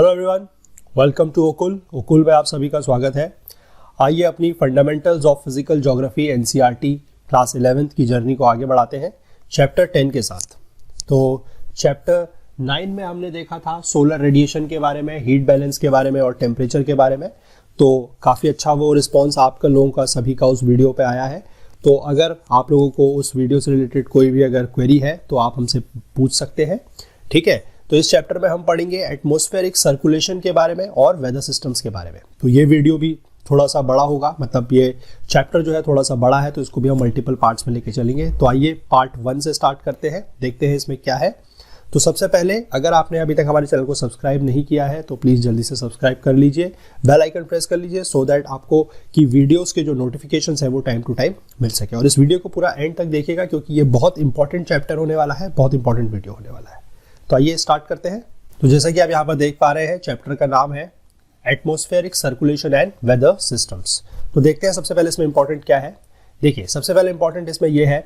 Hello everyone, welcome to ओकुल में आप सभी का स्वागत है। आइए अपनी fundamentals of physical geography NCERT class 11th की जर्नी को आगे बढ़ाते हैं चैप्टर 10 के साथ। तो चैप्टर 9 में हमने देखा था सोलर रेडिएशन के बारे में, हीट बैलेंस के बारे में और टेम्परेचर के बारे में। तो काफ़ी अच्छा वो रिस्पॉन्स आपका लोगों का सभी का उस वीडियो पे आया है। तो अगर आप लोगों को उस वीडियो से रिलेटेड कोई भी अगर क्वेरी है तो आप हमसे पूछ सकते हैं, ठीक है। तो इस चैप्टर में हम पढ़ेंगे एटमॉस्फेरिक सर्कुलेशन के बारे में और वेदर सिस्टम्स के बारे में। तो ये वीडियो भी थोड़ा सा बड़ा होगा, मतलब ये चैप्टर जो है थोड़ा सा बड़ा है, तो इसको भी हम मल्टीपल पार्ट्स में लेके चलेंगे। तो आइए पार्ट 1 से स्टार्ट करते हैं, देखते हैं इसमें क्या है। तो सबसे पहले अगर आपने अभी तक हमारे चैनल को सब्सक्राइब नहीं किया है तो प्लीज़ जल्दी से सब्सक्राइब कर लीजिए, बेल आइकन प्रेस कर लीजिए सो दैट आपको की वीडियोस के जो नोटिफिकेशंस है वो टाइम टू टाइम मिल सके। और इस वीडियो को पूरा एंड तक देखिएगा क्योंकि ये बहुत इंपॉर्टेंट चैप्टर होने वाला है, बहुत इंपॉर्टेंट वीडियो होने वाला है। तो आइए स्टार्ट करते हैं। तो जैसा कि आप यहाँ पर देख पा रहे हैं, चैप्टर का नाम है atmospheric circulation and weather systems. तो देखते हैं सबसे पहले इसमें इंपॉर्टेंट क्या है। देखिए, सबसे पहले इंपॉर्टेंट इसमें यह है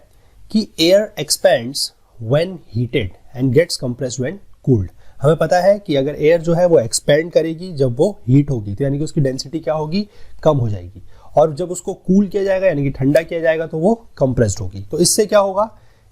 कि air expands when heated and gets compressed when cooled. हमें पता है कि अगर एयर जो है वो एक्सपैंड करेगी जब वो हीट होगी, तो यानी कि उसकी डेंसिटी क्या होगी, कम हो जाएगी। और जब उसको कूल किया जाएगा यानी कि ठंडा किया जाएगा तो वो कंप्रेस्ड होगी। तो इससे क्या होगा,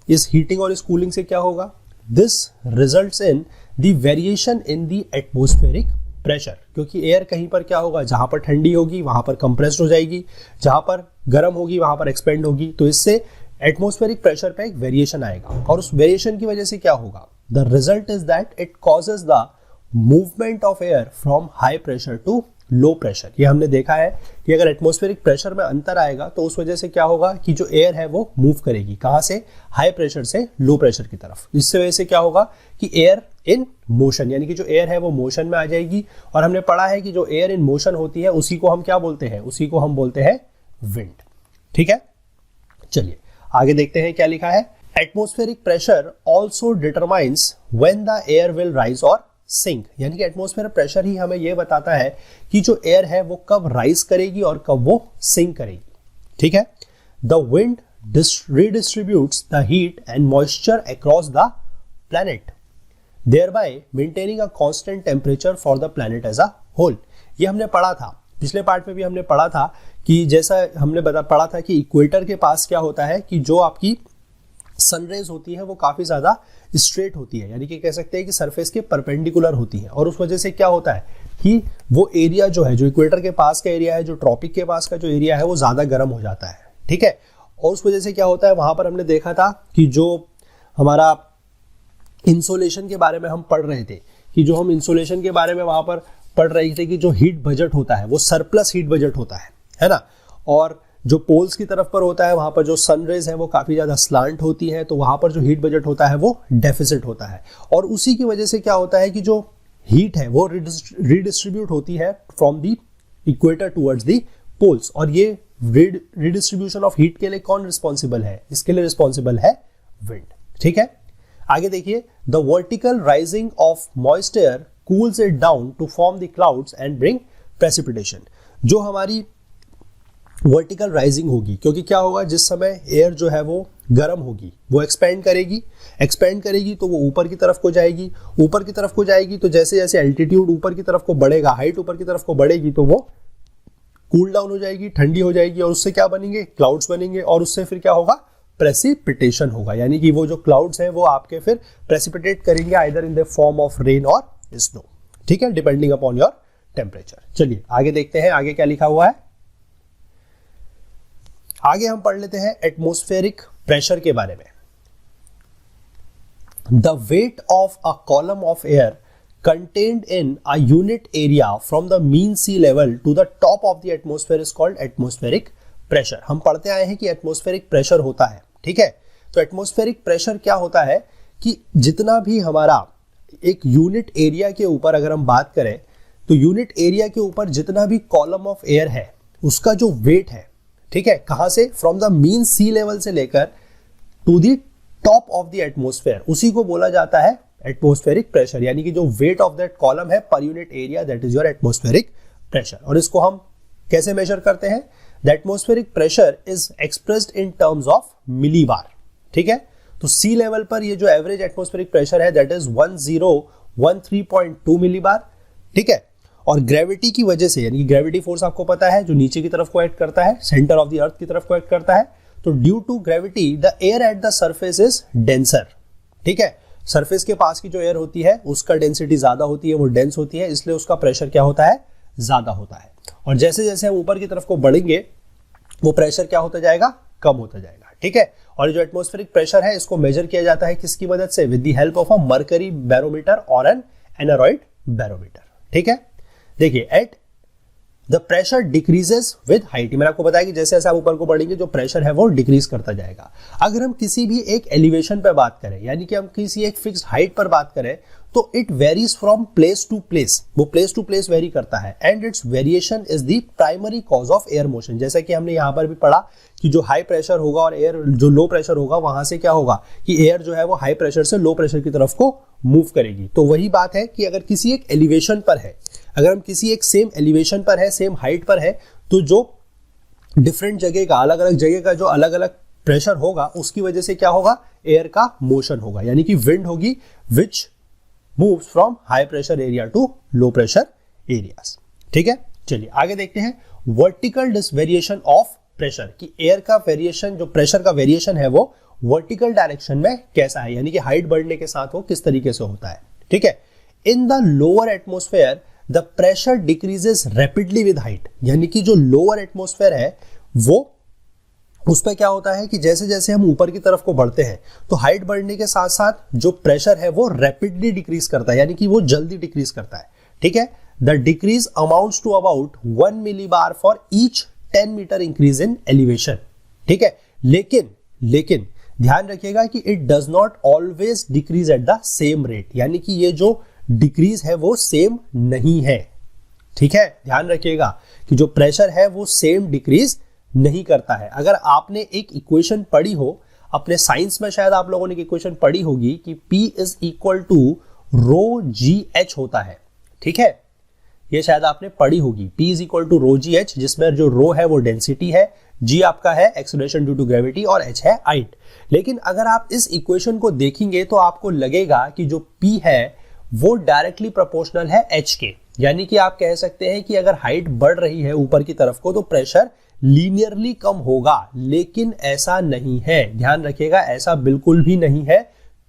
इस हीटिंग और इस कूलिंग से क्या होगा, this results in the variation in the atmospheric pressure. क्योंकि एयर कहीं पर क्या होगा, जहां पर ठंडी होगी वहां पर कंप्रेस्ड हो जाएगी, जहां पर गर्म होगी वहां पर एक्सपेंड होगी। तो इससे एटमॉस्फेरिक प्रेशर पे एक वेरिएशन आएगा और उस वेरिएशन की वजह से क्या होगा, the result is that it causes the movement of air from high pressure to low pressure. ये हमने देखा है कि अगर एटमॉस्फेरिक प्रेशर में अंतर आएगा तो उस वजह से क्या होगा कि जो एयर है वो मूव करेगी, कहां से, हाई प्रेशर से लो प्रेशर की तरफ। इससे वजह से क्या होगा कि एयर इन मोशन, यानी कि जो एयर है वो मोशन में आ जाएगी। और हमने पढ़ा है कि जो एयर इन मोशन होती है उसी को हम क्या बोलते हैं, उसी को हम बोलते हैं विंड, ठीक है। चलिए आगे देखते हैं क्या लिखा है। Atmospheric pressure also determines when the air will rise और सिंक। यानी कि एटमॉस्फेयर प्रेशर ही हमें यह बताता है कि जो एयर है वो कब राइज करेगी और कब वो सिंक करेगी, ठीक है। The wind redistributes the heat and moisture across the planet, thereby maintaining a constant temperature for the planet as a whole। ये हमने पढ़ा था, पिछले पार्ट में भी हमने पढ़ा था कि जैसा हमने पढ़ा था कि इक्वेटर के पास क्या होता है कि जो आपकी सनरेज होती है वो काफी ज्यादा स्ट्रेट होती है, यानी कि कह सकते हैं कि सरफेस के परपेंडिकुलर होती है। और उस वजह से क्या होता है कि वो एरिया जो है, जो इक्वेटर के पास का एरिया है, जो ट्रॉपिक के पास का जो एरिया है वो ज्यादा गर्म हो जाता है, ठीक है। और उस वजह से क्या होता है, वहां पर हमने देखा था कि जो हमारा इंसोलेशन के बारे में हम पढ़ रहे थे, कि जो हम इंसोलेशन के बारे में वहां पर पढ़ रहे थे कि जो हीट बजट होता है वो सरप्लस हीट बजट होता है ना। और जो पोल्स की तरफ पर होता है वहां पर जो सनरेज है वो काफी ज्यादा स्लांट होती है, तो वहां पर जो हीट बजट होता है वो डेफिसिट होता है। और उसी की वजह से क्या होता है कि जो हीट है वो रिडिस्ट्रीब्यूट होती है from the equator towards the poles. और ये रिडिस्ट्रीब्यूशन ऑफ हीट के लिए कौन रिस्पॉन्सिबल है, इसके लिए रिस्पॉन्सिबल है विंड, ठीक है। आगे देखिए, the vertical rising of moist air cools it down to form the clouds and bring precipitation. जो हमारी वर्टिकल राइजिंग होगी, क्योंकि क्या होगा, जिस समय एयर जो है वो गर्म होगी वो एक्सपेंड करेगी तो वो ऊपर की तरफ को जाएगी। तो जैसे जैसे एल्टीट्यूड ऊपर की तरफ को बढ़ेगा, हाइट ऊपर की तरफ को बढ़ेगी, तो वो कूल डाउन हो जाएगी, ठंडी हो जाएगी और उससे क्या बनेंगे, क्लाउड्स बनेंगे। और उससे फिर क्या होगा, प्रेसिपिटेशन होगा, यानी कि वो जो क्लाउड्स हैं वो आपके फिर प्रेसिपिटेट करेंगे either in the form of rain और स्नो, ठीक है, डिपेंडिंग अपॉन योर टेम्परेचर। चलिए आगे देखते हैं आगे क्या लिखा हुआ है। आगे हम पढ़ लेते हैं एटमॉस्फेरिक प्रेशर के बारे में। The weight of a column of air contained in a unit area from the mean sea level to the top of the atmosphere is called atmospheric pressure। हम पढ़ते आए हैं कि एटमॉस्फेरिक प्रेशर होता है, ठीक है। तो एटमॉस्फेरिक प्रेशर क्या होता है कि जितना भी हमारा एक यूनिट एरिया के ऊपर अगर हम बात करें तो यूनिट एरिया के ऊपर जितना भी कॉलम ऑफ एयर है उसका जो वेट है, ठीक है, कहां से, from the mean sea level से लेकर to the top of the atmosphere, उसी को बोला जाता है एटमॉस्फेरिक प्रेशर। यानी कि जो वेट ऑफ दैट कॉलम है per unit area, that is your atmospheric pressure. और इसको हम कैसे मेजर करते हैं, the atmospheric pressure is expressed in terms of millibar, ठीक है। तो सी लेवल पर ये जो एवरेज एटमॉस्फेरिक प्रेशर है दैट इज 1013.2 मिलीबार, ठीक है। और ग्रेविटी की वजह से, यानी कि ग्रेविटी फोर्स आपको पता है जो नीचे की तरफ को एक्ट करता है, सेंटर ऑफ द अर्थ की तरफ को एक्ट करता है, तो due to gravity the air at the surface is denser, ठीक है। सरफेस के पास की जो एयर होती है उसका डेंसिटी ज्यादा होती है, वो डेंस होती है, इसलिए उसका प्रेशर क्या होता है, ज्यादा होता है। और जैसे जैसे हम ऊपर की तरफ को बढ़ेंगे वो प्रेशर क्या होता जाएगा, कम होता जाएगा, ठीक है। और जो एटमॉस्फेरिक प्रेशर है इसको मेजर किया जाता है किसकी मदद से, with the help of a mercury barometer और एन एनोरॉइड बैरोमीटर, ठीक है। देखिए, at the pressure decreases with height, मैंने आपको बताया कि जैसे जैसे आप ऊपर को बढ़ेंगे जो प्रेशर है वो डिक्रीज करता जाएगा। अगर हम किसी भी एक एलिवेशन पर बात करें, यानी कि हम किसी एक फिक्स्ड हाइट पर बात करें, तो it varies from place to place, वो प्लेस टू प्लेस वेरी करता है, and its variation is the primary cause of air motion. जैसा कि हमने यहाँ पर भी पढ़ा कि जो हाई प्रेशर होगा और एयर जो लो प्रेशर होगा, वहां से क्या होगा कि एयर जो है वो हाई प्रेशर से लो प्रेशर की तरफ को मूव करेगी। तो वही बात है कि अगर किसी एक एलिवेशन पर है, अगर हम किसी एक सेम एलिवेशन पर है, सेम हाइट पर है, तो जो डिफरेंट जगह का, अलग अलग जगह का जो अलग अलग प्रेशर होगा उसकी वजह से क्या होगा, एयर का मोशन होगा, यानी कि विंड होगी which moves from high pressure area to low pressure areas, ठीक है। चलिए आगे देखते हैं वर्टिकल वेरिएशन ऑफ प्रेशर, कि एयर का वेरिएशन, जो प्रेशर का वेरिएशन है वो वर्टिकल डायरेक्शन में कैसा है, यानी कि हाइट बढ़ने के साथ वो किस तरीके से होता है, ठीक है। In the lower atmosphere the pressure decreases rapidly with height, यानी कि जो लोअर एटमोस्फेयर है वो, उस पर क्या होता है कि जैसे जैसे हम ऊपर की तरफ को बढ़ते हैं तो हाइट बढ़ने के साथ साथ जो प्रेशर है वो रैपिडली डिक्रीज करता है, यानी कि वो जल्दी डिक्रीज करता है, ठीक है। The decrease amounts to about 1 millibar for each 10 metre increase in elevation, ठीक है। लेकिन ध्यान रखिएगा कि it does not always decrease at the same rate, यानी कि ये जो डिक्रीज है वो सेम नहीं है, ठीक है। ध्यान रखिएगा कि जो प्रेशर है वो सेम डिक्रीज नहीं करता है। अगर आपने एक इक्वेशन पढ़ी हो अपने साइंस में, शायद आप लोगों ने एक इक्वेशन पढ़ी होगी कि P is equal to rho g h होता है, ठीक है, ये शायद आपने पढ़ी होगी, P is equal to rho g h, जिसमें जो रो है वो डेंसिटी है, G आपका है एक्सेलरेशन ड्यू टू ग्रेविटी और H है हाइट। लेकिन अगर आप इस इक्वेशन को देखेंगे तो आपको लगेगा कि जो P है वो डायरेक्टली प्रोपोर्शनल है H के, यानी कि आप कह सकते हैं कि अगर हाइट बढ़ रही है ऊपर की तरफ को तो प्रेशर लीनियरली कम होगा, लेकिन ऐसा नहीं है। ध्यान रखिएगा, ऐसा बिल्कुल भी नहीं है।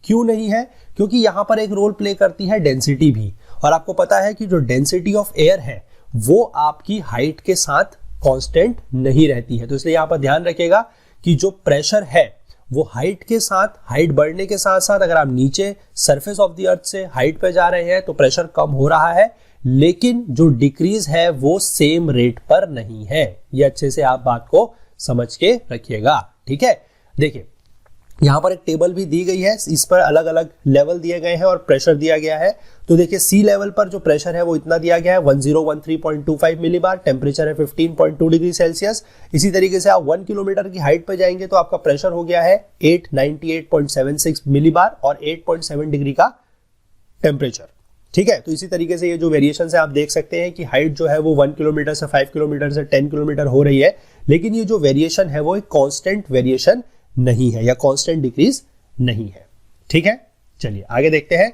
क्यों नहीं है? क्योंकि यहां पर एक रोल प्ले करती है डेंसिटी भी, और आपको पता है कि जो डेंसिटी ऑफ एयर है वो आपकी हाइट के साथ कांस्टेंट नहीं रहती है। तो इसलिए यहां पर ध्यान रखिएगा कि जो प्रेशर है वो हाइट के साथ, हाइट बढ़ने के साथ साथ, अगर आप नीचे सरफेस ऑफ द अर्थ से हाइट पे जा रहे हैं तो प्रेशर कम हो रहा है, लेकिन जो डिक्रीज है वो सेम रेट पर नहीं है। ये अच्छे से आप बात को समझ के रखिएगा, ठीक है। देखिए यहां पर एक टेबल भी दी गई है, इस पर अलग अलग लेवल दिए गए हैं और प्रेशर दिया गया है। तो देखिए सी लेवल पर जो प्रेशर है वो इतना दिया गया है 1013.25 मिलीबार, टेम्परेचर है 15.2 डिग्री सेल्सियस। इसी तरीके से आप 1 किलोमीटर की हाइट पर जाएंगे तो आपका प्रेशर हो गया है 898.76 मिलीबार और 8.7 डिग्री का टेम्परेचर, ठीक है। तो इसी तरीके से ये जो वेरिएशन है आप देख सकते हैं कि हाइट जो है वो 1 किलोमीटर से 5 किलोमीटर से 10 किलोमीटर हो रही है, लेकिन ये जो वेरिएशन है वो एक कांस्टेंट वेरिएशन नहीं है या कांस्टेंट डिक्रीज नहीं है, ठीक है। चलिए आगे देखते हैं।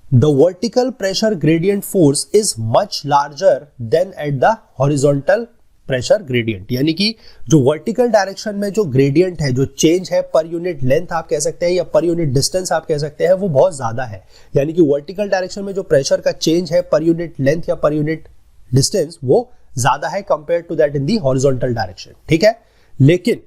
The vertical pressure gradient force is much larger than at the horizontal pressure gradient, यानी कि जो वर्टिकल डायरेक्शन में जो ग्रेडियंट है, जो चेंज है पर यूनिट लेंथ आप कह सकते हैं या पर यूनिट डिस्टेंस आप कह सकते हैं, वो बहुत ज्यादा है। यानी कि वर्टिकल डायरेक्शन में जो प्रेशर का चेंज है पर यूनिट लेंथ या पर यूनिट डिस्टेंस वो ज्यादा है compare to that in the horizontal direction, ठीक है। लेकिन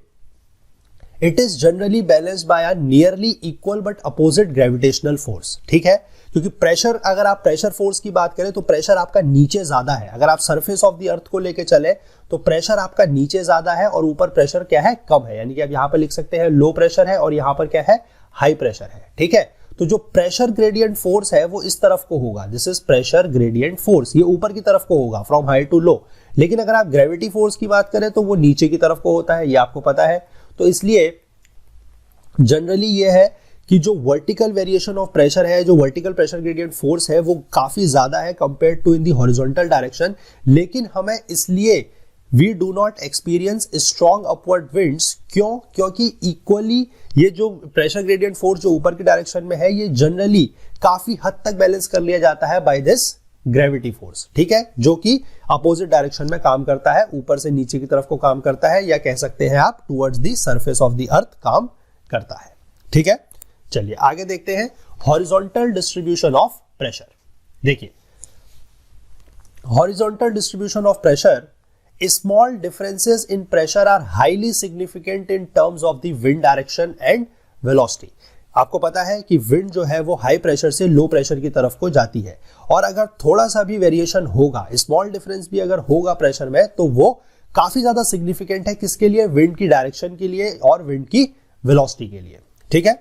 it is generally balanced by a nearly equal but opposite gravitational force, ठीक है। क्योंकि प्रेशर, अगर आप प्रेशर फोर्स की बात करें तो प्रेशर आपका नीचे ज्यादा है। अगर आप सरफेस ऑफ द अर्थ को लेके चले तो प्रेशर आपका नीचे ज्यादा है और ऊपर प्रेशर क्या है, कम है। यानी कि आप यहां पर लिख सकते हैं लो प्रेशर है और यहां पर क्या है, हाई प्रेशर है, ठीक है। तो जो प्रेशर ग्रेडियंट फोर्स है वो इस तरफ को होगा, this is pressure gradient force, ये ऊपर की तरफ को होगा फ्रॉम हाई टू लो। लेकिन अगर आप ग्रेविटी फोर्स की बात करें तो वो नीचे की तरफ को होता है, ये आपको पता है। तो इसलिए जनरली ये है कि जो वर्टिकल वेरिएशन ऑफ प्रेशर है, जो वर्टिकल प्रेशर ग्रेडियंट फोर्स है वो काफी ज्यादा है compare to in the horizontal direction. लेकिन हमें इसलिए we do not experience strong upward winds. क्यों? क्योंकि इक्वली ये जो प्रेशर ग्रेडियंट फोर्स जो ऊपर की डायरेक्शन में है ये जनरली काफी हद तक बैलेंस कर लिया जाता है बाय दिस ग्रेविटी फोर्स, ठीक है, जो कि अपोजिट डायरेक्शन में काम करता है, ऊपर से नीचे की तरफ को काम करता है, या कह सकते हैं आप towards the surface of the अर्थ काम करता है, ठीक है। चलिए आगे देखते हैं हॉरिजॉन्टल डिस्ट्रीब्यूशन ऑफ प्रेशर। देखिए horizontal distribution of pressure, small differences in pressure are highly significant in terms of the wind direction and velocity। आपको पता है कि विंड जो है वो हाई प्रेशर से लो प्रेशर की तरफ को जाती है, और अगर थोड़ा सा भी वेरिएशन होगा, स्मॉल डिफरेंस भी अगर होगा प्रेशर में, तो वो काफी ज्यादा सिग्निफिकेंट है। किसके लिए? विंड की डायरेक्शन के लिए और विंड की वेलोसिटी के लिए, ठीक है।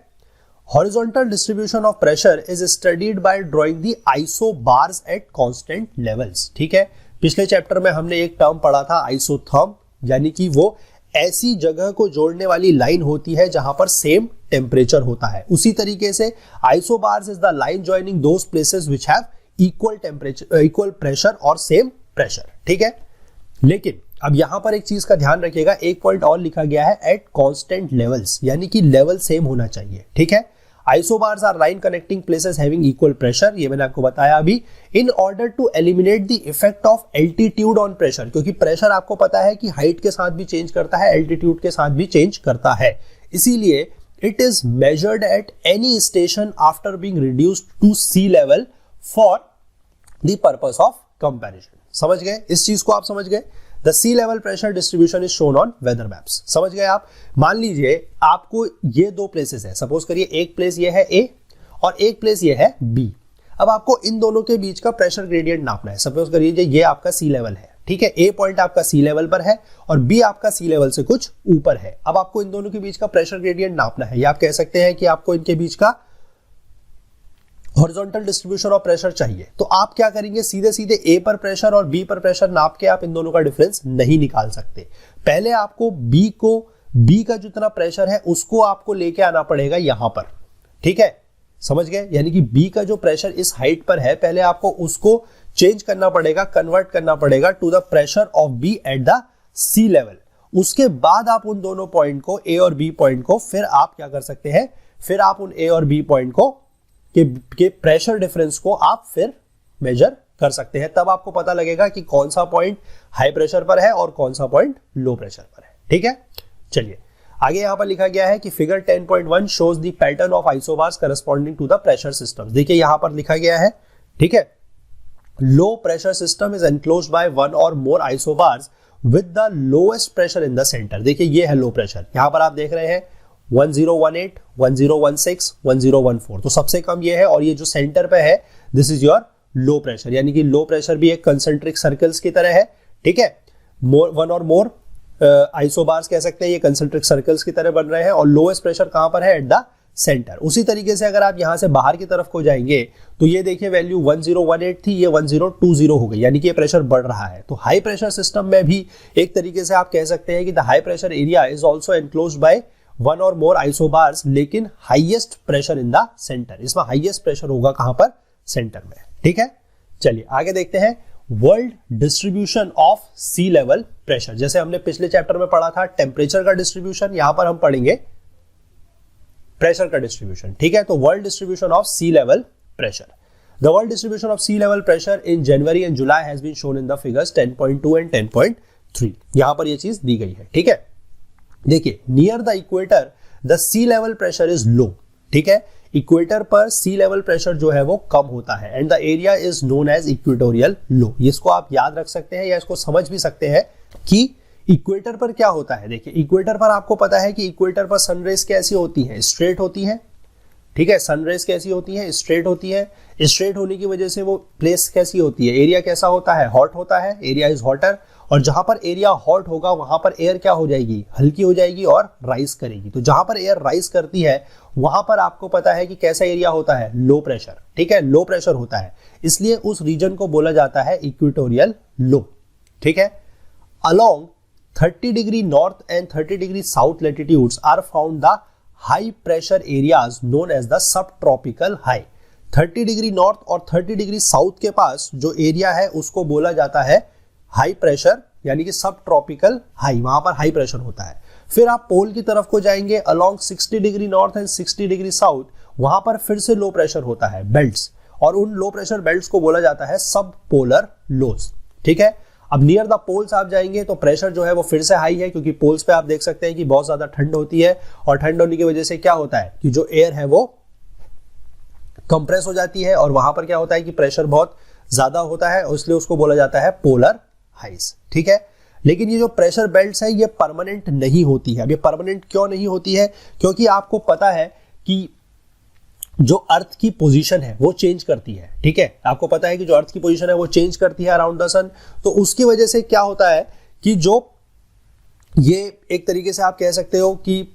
Horizontal distribution of pressure is studied by drawing the isobars at constant levels, ठीक है। पिछले चैप्टर में हमने एक टर्म पढ़ा था आइसोथर्म, यानी कि वो ऐसी जगह को जोड़ने वाली लाइन होती है जहां पर सेम टेम्परेचर होता है। उसी तरीके से isobars is the line joining those places which have equal temperature, equal pressure और सेम प्रेशर, ठीक है। लेकिन अब यहां पर एक चीज का ध्यान रखिएगा, एक पॉइंट और लिखा गया है एट कांस्टेंट लेवल्स, यानी कि लेवल सेम होना चाहिए, ठीक है। Isobars are line connecting places having equal pressure, ये मैंने आपको बताया अभी, in order to eliminate the effect of altitude on pressure, क्योंकि प्रेशर आपको पता है कि हाइट के साथ भी चेंज करता है, एल्टीट्यूड के साथ भी चेंज करता है। इसीलिए it is measured at any station after being reduced to sea level for the purpose of comparison. समझ गए? इस चीज को आप समझ गए। The sea level pressure distribution is shown on weather maps. समझ गए आप? मान लीजिए आपको ये दो प्लेसेस है, सपोज करिए एक प्लेस ये है ए और एक प्लेस ये है बी। अब आपको इन दोनों के बीच का प्रेशर ग्रेडियंट नापना है। सपोज करिए ये आपका सी लेवल है, ठीक है, ए पॉइंट आपका सी लेवल पर है और बी आपका सी लेवल से कुछ ऊपर है। अब आपको इन दोनों के बीच का प्रेशर ग्रेडियंट नापना है, या आप कह सकते हैं कि आपको इनके बीच का हॉरिजॉन्टल डिस्ट्रीब्यूशन ऑफ प्रेशर चाहिए। तो आप क्या करेंगे, सीधे सीधे ए पर प्रेशर और बी पर प्रेशर नाप के आप इन दोनों का डिफरेंस नहीं निकाल सकते। पहले आपको बी का जितना प्रेशर है उसको आपको लेके आना पड़ेगा यहां पर, ठीक है, समझ गए? यानी कि बी का जो प्रेशर इस हाइट पर है, पहले आपको उसको चेंज करना पड़ेगा, कन्वर्ट करना पड़ेगा to the pressure of be at the sea level. उसके बाद आप उन दोनों पॉइंट को, ए और बी पॉइंट को, फिर आप क्या कर सकते हैं, फिर आप उन ए और बी पॉइंट को के प्रेशर डिफरेंस को आप फिर मेजर कर सकते हैं। तब आपको पता लगेगा कि कौन सा पॉइंट हाई प्रेशर पर है और कौन सा पॉइंट लो प्रेशर पर है, ठीक है। चलिए आगे यहां पर लिखा गया है कि figure 10.1 shows the pattern of isobars corresponding to the pressure system. देखिए यहां पर लिखा गया है, ठीक है, low pressure system is enclosed by one or more isobars with the lowest pressure in the centre. देखिए ये है लो प्रेशर, यहां पर आप देख रहे हैं 1018, 1016, 1014, तो सबसे कम ये है, और ये जो सेंटर पे है this is your low pressure, यानी कि लो प्रेशर भी एक कंसेंट्रिक सर्कल्स की तरह है, ठीक है। वन और मोर आइसोबार्स कह सकते हैं ये कंसेंट्रिक सर्कल्स की तरह बन रहे हैं, और लोएस्ट प्रेशर कहां पर है, एट द सेंटर। उसी तरीके से अगर आप यहां से बाहर की तरफ को जाएंगे तो ये देखिए वैल्यू 1018 थी, ये 1020 हो गई, यानी कि ये प्रेशर बढ़ रहा है। तो हाई प्रेशर सिस्टम में भी एक तरीके से आप कह सकते हैं कि the high pressure area is also enclosed by one or more isobars, लेकिन highest pressure in the centre. इसमें हाईएस्ट प्रेशर होगा कहां पर, सेंटर में, ठीक है। चलिए आगे देखते हैं world distribution of sea level pressure. जैसे हमने पिछले चैप्टर में पढ़ा था टेम्परेचर का डिस्ट्रीब्यूशन, यहां पर हम पढ़ेंगे प्रेशर का डिस्ट्रीब्यूशन, ठीक है। तो world distribution of sea level pressure, the world distribution of sea level pressure in January and July has been shown in the figures 10.2 and 10.3। यहां पर यह चीज दी गई है, ठीक है। देखिए near the equator the sea level pressure is low, ठीक है। इक्वेटर पर सी लेवल प्रेशर जो है वो कम होता है, and the area is known as equatorial low. इसको आप याद रख सकते हैं या इसको समझ भी सकते हैं कि इक्वेटर पर क्या होता है। देखिए इक्वेटर पर आपको पता है कि इक्वेटर पर सनरेज कैसी होती है, स्ट्रेट होती है, ठीक है। सनरेज कैसी होती है, स्ट्रेट होती है। स्ट्रेट होने की वजह से वो प्लेस कैसी होती है, एरिया कैसा होता है, हॉट होता है, एरिया इज हॉटर। और जहां पर एरिया हॉट होगा वहां पर एयर क्या हो जाएगी, हल्की हो जाएगी और राइज करेगी। तो जहां पर एयर राइज करती है वहां पर आपको पता है कि कैसा एरिया होता है, लो प्रेशर, ठीक है, लो प्रेशर होता है। इसलिए उस रीजन को बोला जाता है इक्वेटोरियल लो, ठीक है। Along 30 degree north and 30 degree south latitudes are found the high pressure areas known as the subtropical high. 30 degree north और 30 डिग्री साउथ के पास जो एरिया है उसको बोला जाता है हाई प्रेशर यानी कि सब ट्रॉपिकल हाई, वहां पर हाई प्रेशर होता है। फिर आप पोल की तरफ को जाएंगे along 60 degree north and 60 degree south, वहां पर फिर से लो प्रेशर होता है, बेल्ट्स, और उन लो प्रेशर बेल्ट्स को बोला जाता है सब पोलर लोज। ठीक है, अब नियर द पोल्स आप जाएंगे तो प्रेशर जो है वो फिर से हाई है, क्योंकि पोल्स पे आप देख सकते हैं कि बहुत ज्यादा ठंड होती है, और ठंड होने की वजह से क्या होता है कि जो एयर है वो कंप्रेस हो जाती है, और वहां पर क्या होता है कि प्रेशर बहुत ज्यादा होता है, इसलिए उसको बोला जाता है पोलर हाइज। ठीक है, लेकिन ये जो प्रेशर बेल्ट्स है ये परमानेंट नहीं होती है। अब ये परमानेंट क्यों नहीं होती है? क्योंकि आपको पता है कि जो अर्थ की पोजीशन है वो चेंज करती है। ठीक है, आपको पता है कि जो अर्थ की पोजीशन है वो चेंज करती है अराउंड द सन, तो उसकी वजह से क्या होता है कि जो ये एक तरीके से आप कह सकते हो कि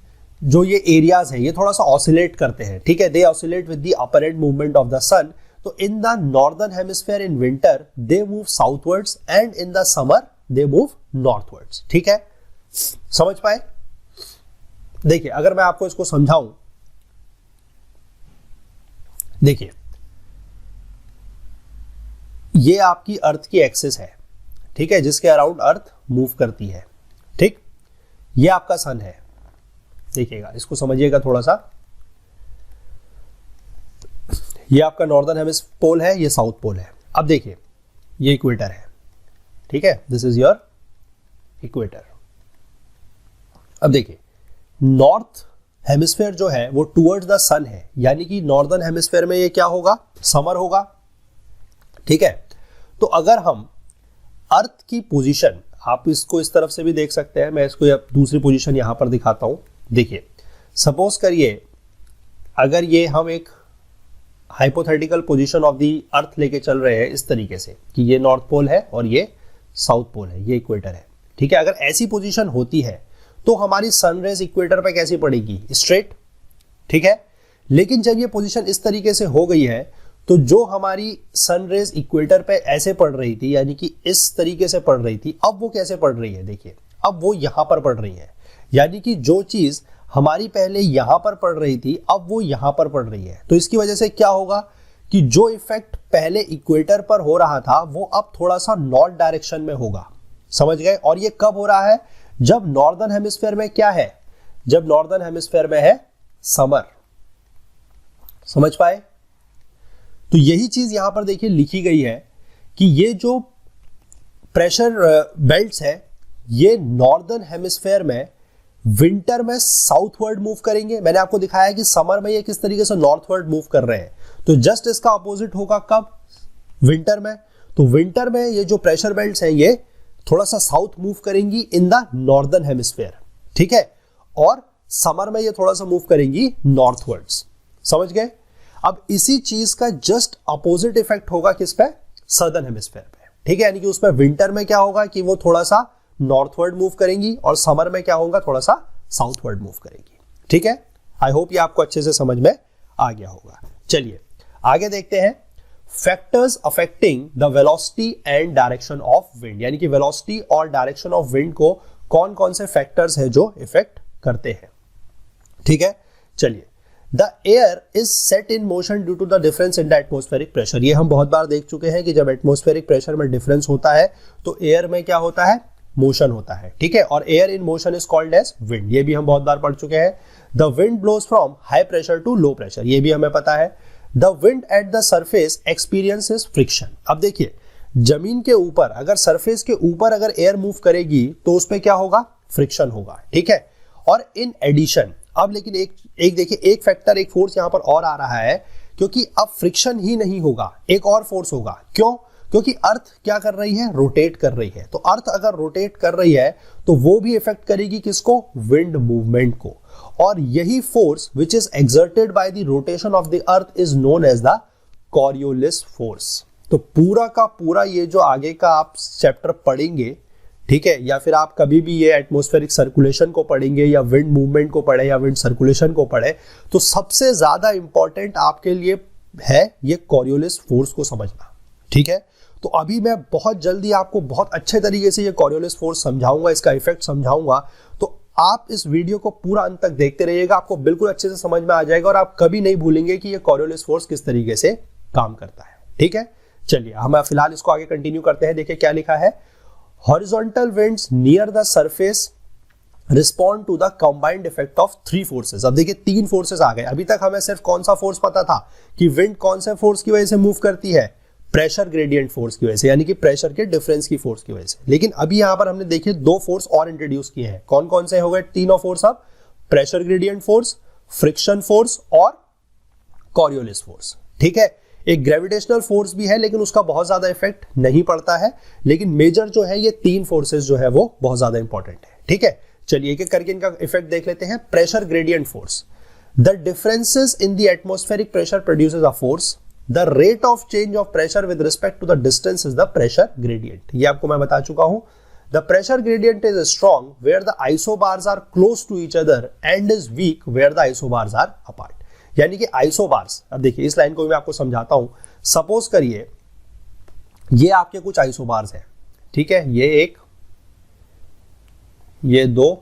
जो ये एरियाज है ये थोड़ा सा ऑसिलेट करते हैं। ठीक है, they oscillate with the upper movement of the sun. तो in the northern hemisphere in winter they move southwards and in the summer they move northwards. ठीक है, समझ पाए? देखिए, अगर मैं आपको इसको समझाऊं, देखिए ये आपकी अर्थ की एक्सिस है, ठीक है, जिसके अराउंड अर्थ मूव करती है। ठीक, ये आपका सन है। देखिएगा, इसको समझिएगा थोड़ा सा। ये आपका नॉर्दर्न हेमिस्फीयर पोल है, ये साउथ पोल है। अब देखिए, ये इक्वेटर है। ठीक है, दिस इज योर इक्वेटर। अब देखिए, नॉर्थ हेमिस्फीयर जो है वो टुवर्ड्स द सन है, यानी कि नॉर्दर्न हेमिस्फीयर में ये क्या होगा? समर होगा। ठीक है, तो अगर हम अर्थ की पोजीशन, आप इसको इस तरफ से भी देख सकते हैं, मैं इसको दूसरी पोजीशन यहां पर दिखाता हूं। देखिए, सपोज करिए अगर ये हम एक हाइपोथेटिकल पोजीशन ऑफ द अर्थ लेके चल रहे हैं इस तरीके से कि ये नॉर्थ पोल है और ये साउथ पोल है, ये इक्वेटर है। ठीक है, अगर ऐसी पोजीशन होती है तो हमारी सनरेज इक्वेटर पे कैसी पड़ेगी? स्ट्रेट। ठीक है, लेकिन जब ये पोजीशन इस तरीके से हो गई है तो जो हमारी सनरेज इक्वेटर पे ऐसे पड़ रही थी, यानी कि इस तरीके से पड़ रही थी, अब वो कैसे पड़ रही है? देखिए, अब वो यहां पर पड़ रही है, यानी कि जो चीज हमारी पहले यहां पर पड़ रही थी अब वो यहां पर पड़ रही है। तो इसकी वजह से क्या होगा कि जो इफेक्ट पहले इक्वेटर पर हो रहा था वो अब थोड़ा सा नॉर्थ डायरेक्शन में होगा। समझ गए? और ये कब हो रहा है? जब नॉर्दर्न हेमिस्फीयर में क्या है? जब नॉर्दर्न हेमिस्फीयर में है समर। समझ पाए? तो यही चीज यहां पर देखिए लिखी गई है कि ये जो प्रेशर बेल्ट्स है ये नॉर्दर्न हेमिस्फीयर में विंटर में साउथवर्ड मूव करेंगे। मैंने आपको दिखाया कि समर में ये किस तरीके से नॉर्थवर्ड मूव कर रहे हैं, तो जस्ट इसका अपोजिट होगा कब? विंटर में। तो विंटर में ये जो प्रेशर बेल्ट्स हैं ये थोड़ा सा साउथ मूव करेंगी इन द नॉर्दर्न हेमिस्फीयर। ठीक है, और समर में ये थोड़ा सा मूव करेंगी नॉर्थवर्ड्स। समझ गए? अब इसी चीज का जस्ट अपोजिट इफेक्ट होगा किस पे? सदर्न हेमिस्फीयर पे। ठीक है, यानी कि उसमें विंटर में क्या होगा कि वो थोड़ा सा नॉर्थवर्ड मूव करेंगी और समर में क्या होगा? थोड़ा सा साउथवर्ड मूव करेंगी। ठीक है, आई होप ये आपको अच्छे से समझ में आ गया होगा। चलिए आगे देखते हैं, factors affecting the velocity and direction of wind, यानी कि वेलोसिटी और डायरेक्शन ऑफ विंड को कौन कौन से फैक्टर्स है जो इफेक्ट करते हैं। ठीक है, चलिए, the air is set in motion due to the difference in the atmospheric pressure. ये हम बहुत बार देख चुके हैं कि जब एटमॉस्फेरिक प्रेशर में डिफरेंस होता है तो एयर में क्या होता है? मोशन होता है। ठीक है, और air in motion is called as wind, ये भी हम बहुत बार पढ़ चुके हैं। The wind blows from high pressure to low pressure, ये भी हमें पता है। The wind at the surface experiences friction. अब देखिए, जमीन के ऊपर अगर सरफेस के ऊपर अगर एयर मूव करेगी तो उस पर क्या होगा? फ्रिक्शन होगा। ठीक है, और इन एडिशन, अब लेकिन एक देखिए, एक फैक्टर, एक फोर्स यहां पर और आ रहा है, क्योंकि अब फ्रिक्शन ही नहीं होगा, एक और फोर्स होगा। क्यों? क्योंकि अर्थ क्या कर रही है? रोटेट कर रही है। तो अर्थ अगर रोटेट कर रही है तो वो भी इफेक्ट करेगी किसको? विंड मूवमेंट को। और यही force which is exerted by the rotation of the earth is known as the Coriolis force. तो पूरा का पूरा ये जो आगे का आप चैप्टर पढ़ेंगे, ठीक है, या फिर आप कभी भी ये एटमॉस्फेरिक सर्कुलेशन को पढ़ेंगे या विंड मूवमेंट को पढ़े या विंड सर्कुलेशन को पढ़े, तो सबसे ज्यादा इंपॉर्टेंट आपके लिए है ये कॉरियोलिस फोर्स को समझना। ठीक है, तो अभी मैं बहुत जल्दी आपको बहुत अच्छे तरीके से ये कॉरियोलिस फोर्स समझाऊंगा, इसका इफेक्ट समझाऊंगा। तो आप इस वीडियो को पूरा अंत तक देखते रहिएगा, आपको बिल्कुल अच्छे से समझ में आ जाएगा और आप कभी नहीं भूलेंगे कि ये कॉरियोलिस फोर्स किस तरीके से काम करता है। ठीक है, चलिए हम फिलहाल इसको आगे कंटिन्यू करते हैं। देखिए क्या लिखा है, horizontal winds near the surface respond to the combined effect of 3 forces. अब देखिए 3 फोर्सेस आ गए। अभी तक हमें सिर्फ कौन सा फोर्स पता था कि विंड कौन से फोर्स की वजह से मूव करती है, प्रेशर ग्रेडियंट फोर्स की वजह से, यानी कि प्रेशर के डिफरेंस की फोर्स की वजह से। लेकिन अभी यहां पर हमने देखिए 2 फोर्स और इंट्रोड्यूस किए हैं। कौन कौन से हो गए तीनों फोर्स? अब pressure gradient force, friction force और कॉरियोलिस फोर्स। ठीक है, एक ग्रेविटेशनल फोर्स भी है लेकिन उसका बहुत ज्यादा इफेक्ट नहीं पड़ता है, लेकिन मेजर जो है ये 3 फोर्सेस जो है वो बहुत ज्यादा इंपॉर्टेंट है। ठीक है, चलिए एक एक करके इनका इफेक्ट देख लेते हैं। Pressure gradient force, the differences in the atmospheric pressure produces a force, the rate of change of pressure with respect to the distance is the pressure gradient. ये आपको मैं बता चुका हूं। The pressure gradient is strong where the isobars are close to each other and is weak where the isobars are apart. यानी कि isobars, अब देखिए इस लाइन को मैं आपको समझाता हूं। सपोज करिए ये आपके कुछ आइसोबार्स हैं, ठीक है, ये 1, ये 2,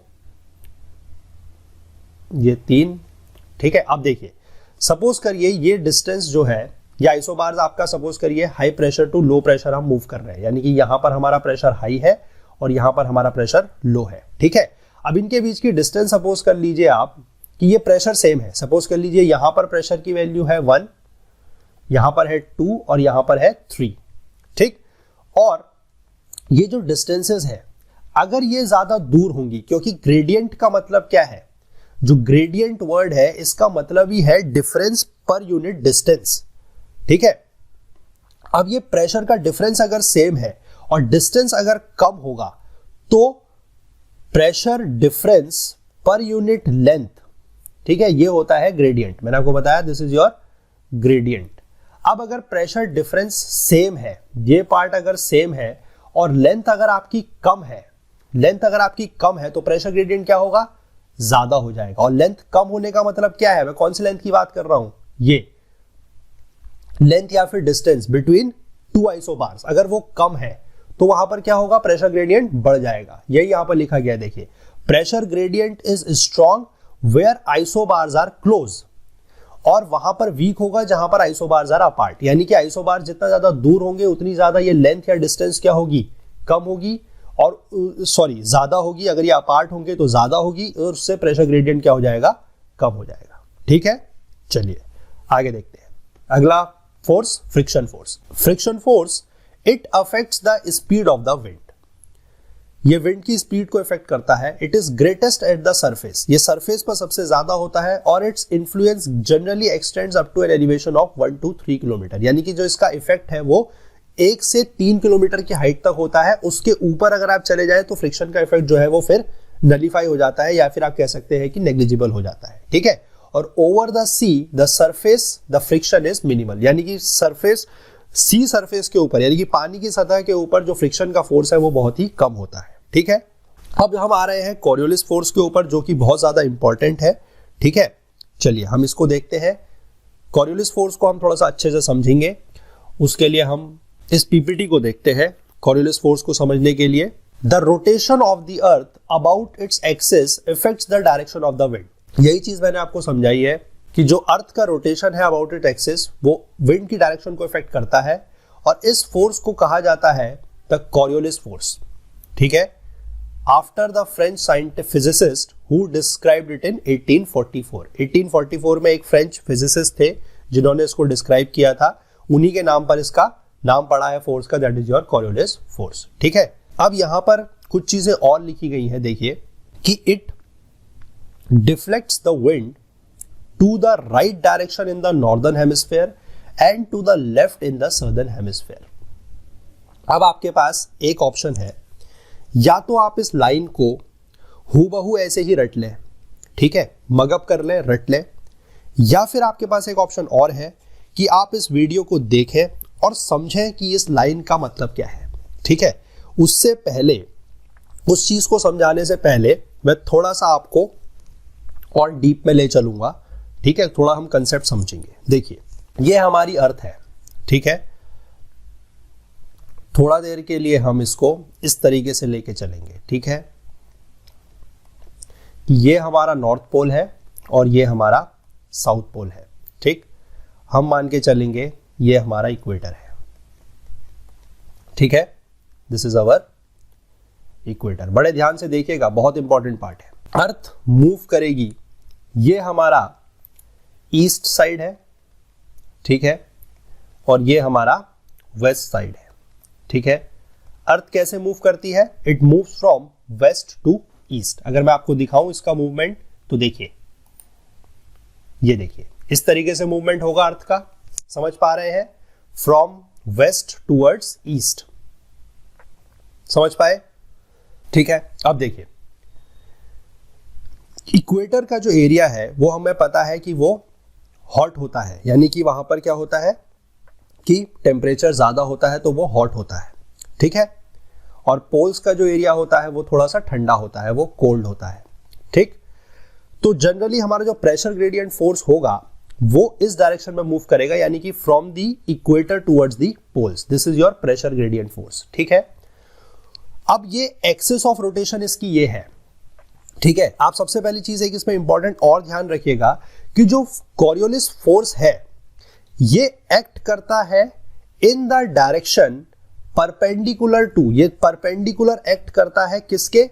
ये 3, ठीक है। अब देखिए सपोज करिए ये डिस्टेंस जो है, ये आइसोबार्स आपका सपोज करिए high pressure to low pressure हम मूव कर रहे हैं, यानी कि यहां पर हमारा प्रेशर हाई है और यहां पर हमारा प्रेशर लो है। ठीक है, अब इनके बीच की डिस्टेंस सपोज कर लीजिए आप कि ये प्रेशर सेम है। सपोज कर लीजिए यहां पर प्रेशर की वैल्यू है 1, यहां पर है 2 और यहां पर है 3। ठीक, और ये जो डिस्टेंसेस है अगर ये ज्यादा दूर होंगी, क्योंकि ग्रेडियंट का मतलब क्या है, जो ग्रेडियंट वर्ड है इसका मतलब ही है डिफरेंस पर यूनिट डिस्टेंस। ठीक है, अब ये प्रेशर का डिफरेंस अगर सेम है और डिस्टेंस अगर कम होगा तो pressure difference per unit length, ठीक है, ये होता है ग्रेडियंट। मैंने आपको बताया दिस इज योर ग्रेडियंट। अब अगर प्रेशर डिफरेंस सेम है, ये पार्ट अगर सेम है और लेंथ अगर आपकी कम है, लेंथ अगर आपकी कम है तो प्रेशर ग्रेडियंट क्या होगा, ज्यादा हो जाएगा। और लेंथ कम होने का मतलब क्या है, मैं कौन सी लेंथ की बात कर रहा हूं, ये लेंथ या फिर डिस्टेंस बिटवीन 2 आइसोबार्स अगर वो कम है तो वहां पर क्या होगा, प्रेशर ग्रेडियंट बढ़ जाएगा। यही यहां पर लिखा गया, देखिए pressure gradient is strong where isobars are close, और वहां पर वीक होगा जहां पर आइसोबार्स आर अपार्ट। यानी कि आइसोबार जितना ज्यादा दूर होंगे उतनी ज्यादा ये लेंथ या डिस्टेंस क्या होगी, कम होगी, और सॉरी ज्यादा होगी। अगर ये अपार्ट होंगे तो ज्यादा होगी और उससे प्रेशर ग्रेडियंट क्या हो जाएगा, कम हो जाएगा। ठीक है, चलिए आगे देखते हैं। अगला force, friction force. Friction force it affects the speed of the wind. ये विंड की स्पीड को इफेक्ट करता है। It is greatest at the surface, ये सरफेस पर सबसे ज्यादा होता है, और its influence generally extends up to an elevation of 1 to 3 kilometre. यानी कि जो इसका इफेक्ट है वो 1 से 3 किलोमीटर की हाइट तक होता है। उसके ऊपर अगर आप चले जाए तो फ्रिक्शन का इफेक्ट जो है वो फिर नलीफाई हो जाता है, या फिर आप कह सकते हैं कि नेग्लिजिबल हो जाता है। ठीक है, और over the see the surface the friction is minimal. यानी कि सरफेस, सी सरफेस के ऊपर, यानी कि पानी की सतह के ऊपर जो फ्रिक्शन का फोर्स है वो बहुत ही कम होता है। ठीक है, अब हम आ रहे हैं कॉरियोलिस फोर्स के ऊपर, जो कि बहुत ज्यादा इंपॉर्टेंट है। ठीक है, चलिए हम इसको देखते हैं। कॉरियोलिस फोर्स को हम थोड़ा सा अच्छे से समझेंगे, उसके लिए हम इस पीपीटी को देखते हैं। कॉरियोलिस फोर्स को समझने के लिए, the rotation of the earth about its axis effects the direction of the wind. यही चीज मैंने आपको समझाई है कि जो अर्थ का रोटेशन है अबाउट इट एक्सिस वो विंड की डायरेक्शन को इफेक्ट करता है, और इस फोर्स को कहा जाता है द कॉरियोलिस फोर्स। ठीक है, after the French scientific physicist who described it in 1844। 1844 में एक फ्रेंच फिजिसिस्ट थे जिन्होंने इसको डिस्क्राइब किया था, उन्हीं के नाम पर इसका नाम पड़ा है फोर्स का, that is your Coriolis force. ठीक है, अब यहां पर कुछ चीजें और लिखी गई हैं, देखिए कि it deflects the wind to the right direction in the northern hemisphere and to the left in the southern hemisphere. अब आपके पास एक ऑप्शन है, या तो आप इस लाइन को हूबहू ऐसे ही रट लें, ठीक है, मगअप कर लें, रट लें, या फिर आपके पास एक ऑप्शन और है कि आप इस वीडियो को देखें और समझें कि इस लाइन का मतलब क्या है। ठीक है, उससे पहले, उस चीज को समझाने से पहले मैं थोड़ा सा आपको और डीप में ले चलूंगा। ठीक है, थोड़ा हम कंसेप्ट समझेंगे। देखिए ये हमारी अर्थ है, ठीक है, थोड़ा देर के लिए हम इसको इस तरीके से लेके चलेंगे। ठीक है, ये हमारा नॉर्थ पोल है और ये हमारा साउथ पोल है। ठीक, हम मान के चलेंगे ये हमारा इक्वेटर है। ठीक है, दिस इज अवर इक्वेटर। बड़े ध्यान से देखिएगा, बहुत इंपॉर्टेंट पार्ट है। अर्थ मूव करेगी, ये हमारा ईस्ट साइड है, ठीक है, और ये हमारा वेस्ट साइड है, ठीक है। अर्थ कैसे मूव करती है? It moves from west to east. अगर मैं आपको दिखाऊं इसका मूवमेंट तो देखिए, ये देखिए इस तरीके से मूवमेंट होगा अर्थ का, समझ पा रहे हैं? फ्रॉम वेस्ट टूवर्ड्स ईस्ट, समझ पाए? ठीक है। अब देखिए इक्वेटर का जो एरिया है वो हमें पता है कि वो हॉट होता है, यानी कि वहां पर क्या होता है कि टेम्परेचर ज्यादा होता है तो वो हॉट होता है, ठीक है। और पोल्स का जो एरिया होता है वो थोड़ा सा ठंडा होता है, वो कोल्ड होता है, ठीक। तो जनरली हमारा जो प्रेशर ग्रेडियंट फोर्स होगा वो इस डायरेक्शन में मूव करेगा, यानी कि from the equator towards the poles. This is your pressure gradient force, ठीक है। अब ये एक्सिस ऑफ रोटेशन इसकी ये है, ठीक है। आप सबसे पहली चीज है कि इसमें इंपॉर्टेंट और ध्यान रखिएगा कि जो कॉरियोलिस फोर्स है ये एक्ट करता है in the direction perpendicular to, ये परपेंडिकुलर एक्ट करता है किसके?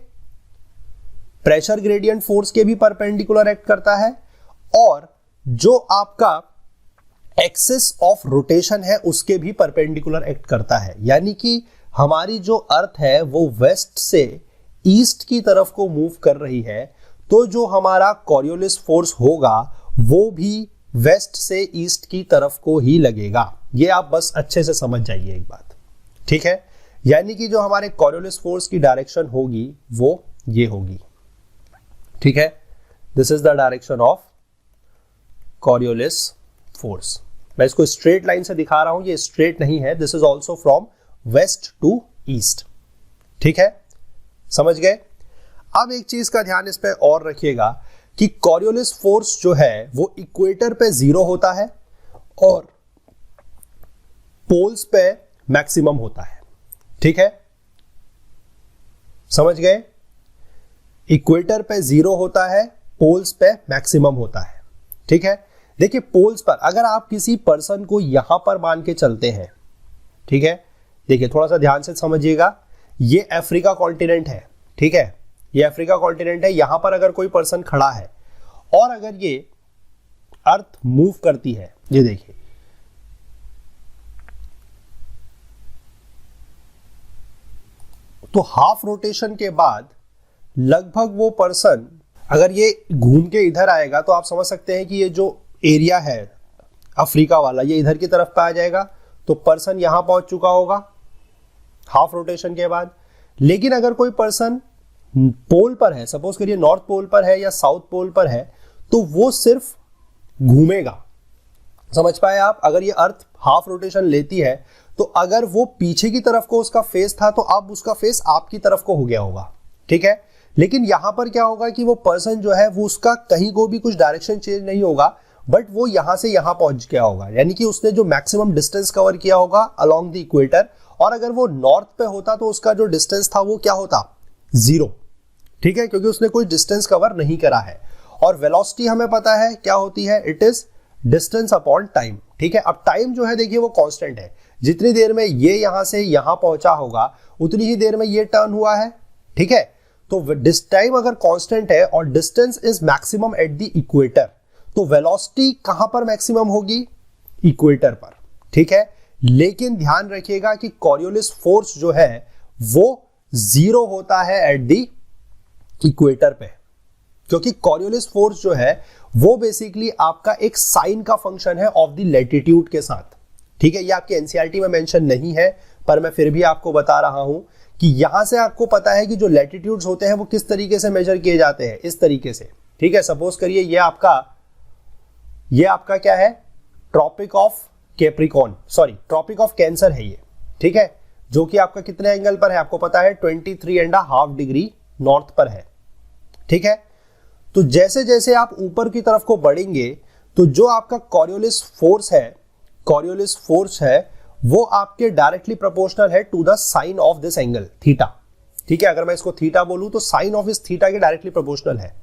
प्रेशर ग्रेडियंट फोर्स के भी परपेंडिकुलर एक्ट करता है, और जो आपका एक्सिस ऑफ रोटेशन है उसके भी परपेंडिकुलर एक्ट करता है। यानी कि हमारी जो अर्थ है वो वेस्ट से ईस्ट की तरफ को मूव कर रही है, तो जो हमारा कॉरियोलिस फोर्स होगा वो भी वेस्ट से ईस्ट की तरफ को ही लगेगा। ये आप बस अच्छे से समझ जाइए एक बात, ठीक है। यानी कि जो हमारे कॉरियोलिस फोर्स की डायरेक्शन होगी वो ये होगी, ठीक है। This is the direction of Coriolis force. मैं इसको स्ट्रेट लाइन से दिखा रहा हूं, ये स्ट्रेट नहीं है, this is also from west to east, ठीक है, समझ गए। अब एक चीज का ध्यान इस पे और रखिएगा कि कॉरियोलिस फोर्स जो है वो इक्वेटर पे 0 होता है और पोल्स पे मैक्सिमम होता है, ठीक है, समझ गए। इक्वेटर पे 0 होता है, पोल्स पे मैक्सिमम होता है, ठीक है। देखिए पोल्स पर अगर आप किसी पर्सन को यहां पर मान के चलते हैं, ठीक है, देखिए थोड़ा सा ध्यान से समझिएगा, ये अफ्रीका कॉन्टिनेंट है, ठीक है, ये अफ्रीका कॉन्टिनेंट है। यहां पर अगर कोई पर्सन खड़ा है और अगर ये अर्थ मूव करती है, ये देखिए तो हाफ रोटेशन के बाद लगभग वो पर्सन अगर ये घूम के इधर आएगा तो आप समझ सकते हैं कि ये जो एरिया है अफ्रीका वाला ये इधर की तरफ पे आ जाएगा, तो पर्सन यहां पहुंच चुका होगा हाफ रोटेशन के बाद। लेकिन अगर कोई पर्सन पोल पर है, सपोज करिए नॉर्थ पोल पर है या साउथ पोल पर है, तो वो सिर्फ घूमेगा, समझ पाए आप। अगर ये अर्थ हाफ रोटेशन लेती है तो अगर वो पीछे की तरफ को उसका फेस था तो अब उसका फेस आपकी तरफ को हो गया होगा, ठीक है। लेकिन यहां पर क्या होगा कि वो पर्सन जो है वो उसका कहीं को भी कुछ डायरेक्शन चेंज नहीं होगा, बट वो यहां से यहां पहुंच गया होगा, यानी कि उसने जो मैक्सिमम डिस्टेंस कवर किया होगा अलोंग द इक्वेटर। और अगर वो नॉर्थ पे होता तो उसका जो डिस्टेंस था वो क्या होता? 0, ठीक है, क्योंकि उसने कोई डिस्टेंस कवर नहीं करा है। और वेलोसिटी हमें पता है क्या होती है, it is distance upon time, ठीक है। अब टाइम जो है देखिए वो कांस्टेंट है, जितनी देर में ये यहां से यहां पहुंचा होगा उतनी ही देर में ये टर्न हुआ है, ठीक है। तो टाइम अगर कांस्टेंट है और distance is maximum at the equator, तो वेलोसिटी कहां पर मैक्सिमम होगी? इक्वेटर पर, ठीक है। लेकिन ध्यान रखिएगा कि कॉरियोलिस फोर्स जो है वो 0 होता है एट द इक्वेटर पे, क्योंकि कॉरियोलिस फोर्स जो है वो बेसिकली आपका एक साइन का फंक्शन है ऑफ द लैटिट्यूड के साथ, ठीक है। ये आपके एनसीईआरटी में मेंशन नहीं है पर मैं फिर भी आपको बता रहा हूं कि यहां से आपको पता है कि जो लैटिट्यूड्स होते हैं वो किस तरीके से मेजर किए जाते हैं, इस तरीके से, ठीक है। सपोज करिए ये आपका क्या है? Tropic of Capricorn, sorry Tropic of Cancer है ये, ठीक है, जो कि आपका कितने एंगल पर है आपको पता है? 23.5 डिग्री नॉर्थ पर है, ठीक है। तो जैसे जैसे आप ऊपर की तरफ को बढ़ेंगे तो जो आपका कॉरियोलिस फोर्स है वो आपके डायरेक्टली प्रोपोर्शनल है to the sine of this angle theta, ठीक है। अगर मैं इसको थीटा बोलूं तो साइन ऑफ इस थीटा के डायरेक्टली प्रोपोर्शनल है।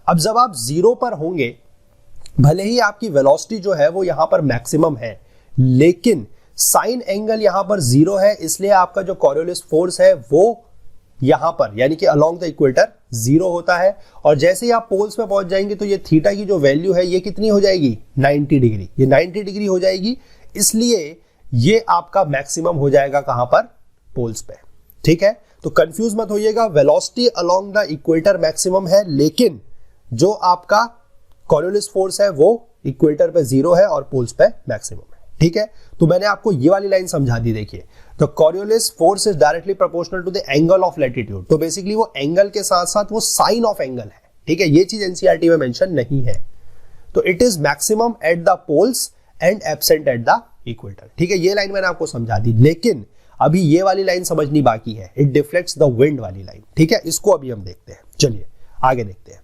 अब जब आप 0 पर होंगे, भले ही आपकी वेलोसिटी जो है वो यहां पर मैक्सिमम है, लेकिन साइन एंगल यहां पर 0 है, इसलिए आपका जो कॉरियोलिस फोर्स है वो यहां पर यानी कि अलोंग द इक्वेटर 0 होता है, और जैसे ही आप पोल्स पे पहुंच जाएंगे तो ये थीटा की जो वैल्यू है ये कितनी हो जाएगी, 90 डिग्री। ये 90 डिग्री हो जाएगी, इसलिए ये आपका मैक्सिमम हो जाएगा कहां पर, पोल्स पे। ठीक है, तो कंफ्यूज मत होइएगा, velocity along the equator maximum है, लेकिन जो आपका कॉरियोलिस फोर्स है वो इक्वेटर पे 0 है और पोल्स पे मैक्सिमम है। ठीक है, तो मैंने आपको ये वाली लाइन समझा दी। देखिए, the Coriolis force is directly proportional to the angle of latitude. तो बेसिकली वो एंगल के साथ साथ वो साइन ऑफ एंगल है। ठीक है, ये चीज एनसीईआरटी में मेंशन नहीं है। तो it is maximum at the poles and absent at the equator. ठीक है, ये लाइन मैंने आपको समझा दी, लेकिन अभी ये वाली लाइन समझनी बाकी है, इट डिफ्लेक्ट्स द विंड वाली लाइन। ठीक है, इसको अभी हम देखते हैं। चलिए आगे देखते हैं,